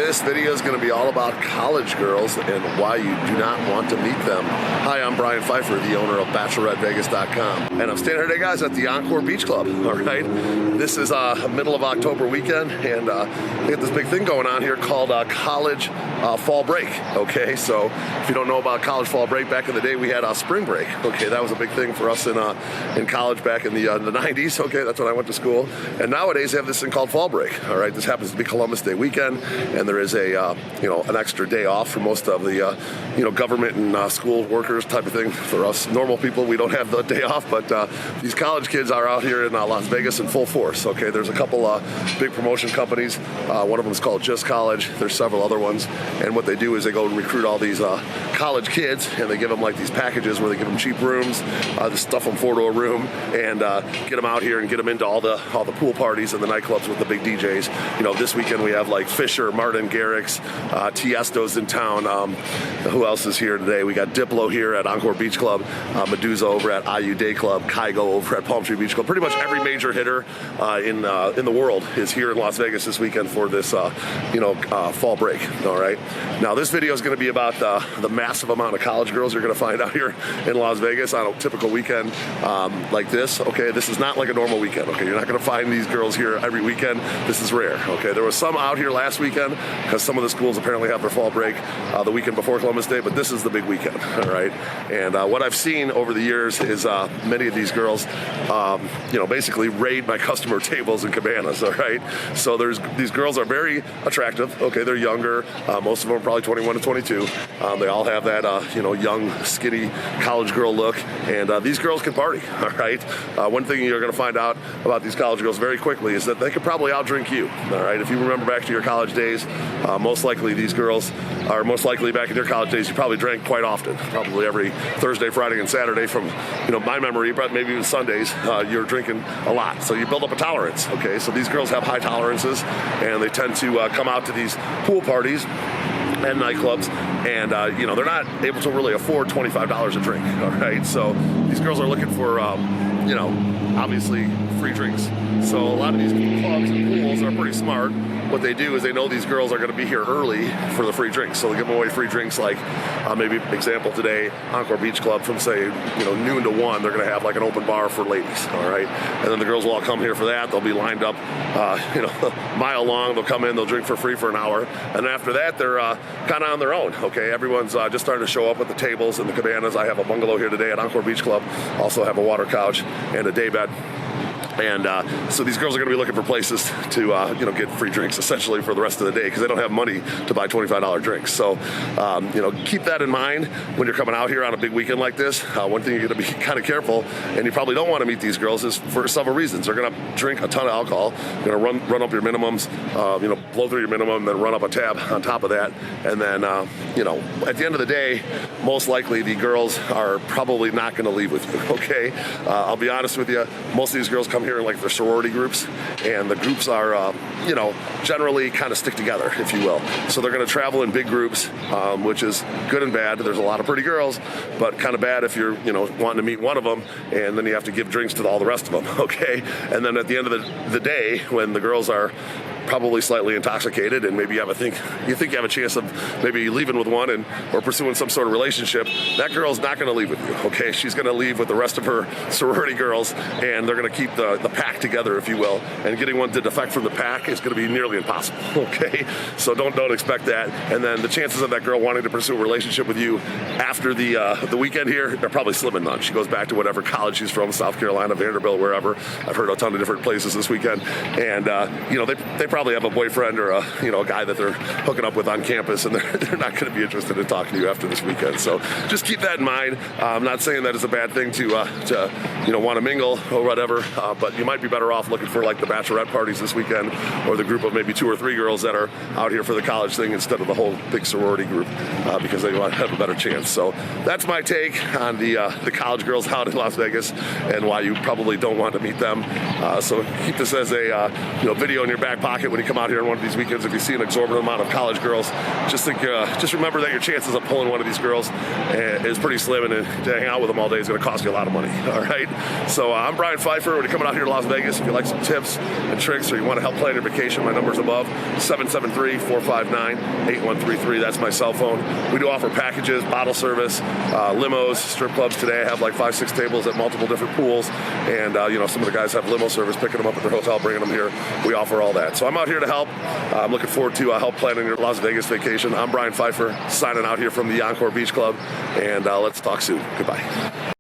This video is going to be all about college girls and why you do not want to meet them. Hi, I'm Brian Pfeiffer, the owner of BachelOretteVegas.com, and I'm standing here today, guys, at the Encore Beach Club. All right, this is a middle of October weekend, and we got this big thing going on here called college fall break. Okay, so if you don't know about college fall break, back in the day we had spring break. Okay, that was a big thing for us in college back in the 90s. Okay, that's when I went to school, and nowadays they have this thing called fall break. All right, this happens to be Columbus Day weekend, and there is an extra day off for most of the government and school workers type of thing. For us normal people, we don't have the day off, but these college kids are out here in Las Vegas in full force. Okay, there's a couple big promotion companies. One of them is called Just College. There's several other ones, and what they do is they go and recruit all these college kids, and they give them like these packages where they give them cheap rooms, they stuff them 4 to a room, and get them out here and get them into all the pool parties and the nightclubs with the big DJs. This weekend we have like Fisher, Martin Garrix, Tiësto's in town. Who else is here today? We got Diplo here at Encore Beach Club, Medusa over at IU Day Club, Kygo over at Palm Tree Beach Club. Pretty much every major hitter in the world is here in Las Vegas this weekend for this fall break. All right. Now this video is going to be about the massive amount of college girls you're going to find out here in Las Vegas on a typical weekend like this. Okay, this is not like a normal weekend. Okay, you're not going to find these girls here every weekend. This is rare. Okay, there was some out here last weekend because some of the schools apparently have their fall break the weekend before Columbus Day, but this is the big weekend. All right, and what I've seen over the years is many of these girls, basically raid my customer tables and cabanas. All right, so these girls are very attractive. Okay, they're younger. Most of them are probably 21 to 22. They all have that young, skinny college girl look, and these girls can party. All right, one thing you're going to find out about these college girls very quickly is that they could probably outdrink you. All right, if you remember back to your college days, most likely these girls are most likely back in your college days. You probably drank quite often, probably every Thursday, Friday, and Saturday from my memory, but maybe even Sundays. You're drinking a lot, so you build up a tolerance. Okay, so these girls have high tolerances, and they tend to come out to these pool parties and nightclubs, and they're not able to really afford $25 a drink. All right, so these girls are looking for obviously free drinks. So a lot of these clubs and pools are pretty smart. What they do is they know these girls are going to be here early for the free drinks, so they give them away free drinks. Like maybe example today, Encore Beach Club from say noon to 1, they're going to have like an open bar for ladies. All right, and then the girls will all come here for that. They'll be lined up, a mile long. They'll come in, they'll drink for free for an hour, and then after that they're kind of on their own. Okay, everyone's just starting to show up at the tables and the cabanas. I have a bungalow here today at Encore Beach Club. Also have a water couch and a day bed. And so these girls are going to be looking for places to, get free drinks essentially for the rest of the day because they don't have money to buy $25 drinks. So, keep that in mind when you're coming out here on a big weekend like this. One thing you're going to be kind of careful, and you probably don't want to meet these girls, is for several reasons. They're going to drink a ton of alcohol, going to run up your minimums, blow through your minimum, then run up a tab on top of that. And then, at the end of the day, most likely the girls are probably not going to leave with you. Okay, I'll be honest with you. Most of these girls come here in like their sorority groups, and the groups are generally kind of stick together, if you will. So they're going to travel in big groups, which is good and bad. There's a lot of pretty girls, but kind of bad if you're wanting to meet one of them, and then you have to give drinks to all the rest of them. Okay, and then at the end of the day, when the girls are probably slightly intoxicated, and maybe you think you have a chance of maybe leaving with one or pursuing some sort of relationship, that girl's not going to leave with you. Okay, she's going to leave with the rest of her sorority girls, and they're going to keep the pack together, if you will. And getting one to defect from the pack is going to be nearly impossible. Okay, so don't expect that. And then the chances of that girl wanting to pursue a relationship with you after the weekend here are probably slim and none. She goes back to whatever college she's from, South Carolina, Vanderbilt, wherever. I've heard a ton of different places this weekend, and they probably have a boyfriend or a guy that they're hooking up with on campus, and they're not going to be interested in talking to you after this weekend. So just keep that in mind. I'm not saying that it's a bad thing to want to mingle or whatever, but you might be better off looking for like the Bachelorette parties this weekend, or the group of maybe 2 or 3 girls that are out here for the college thing instead of the whole big sorority group, because they want to have a better chance. So that's my take on the college girls out in Las Vegas and why you probably don't want to meet them. So keep this as a video in your back pocket pocket when you come out here on one of these weekends. If you see an exorbitant amount of college girls, just remember that your chances of pulling one of these girls is pretty slim, and to hang out with them all day is going to cost you a lot of money. All right. So I'm Brian Pfeiffer. When you're coming out here to Las Vegas, if you like some tips and tricks, or you want to help plan your vacation, my number's above, 773-459-8133. That's my cell phone. We do offer packages, bottle service, limos, strip clubs. Today I have like 5-6 tables at multiple different pools, and some of the guys have limo service, picking them up at their hotel, bringing them here. We offer all that. So I'm out here to help. I'm looking forward to help planning your Las Vegas vacation. I'm Brian Pfeiffer, signing out here from the Encore Beach Club, and let's talk soon. Goodbye.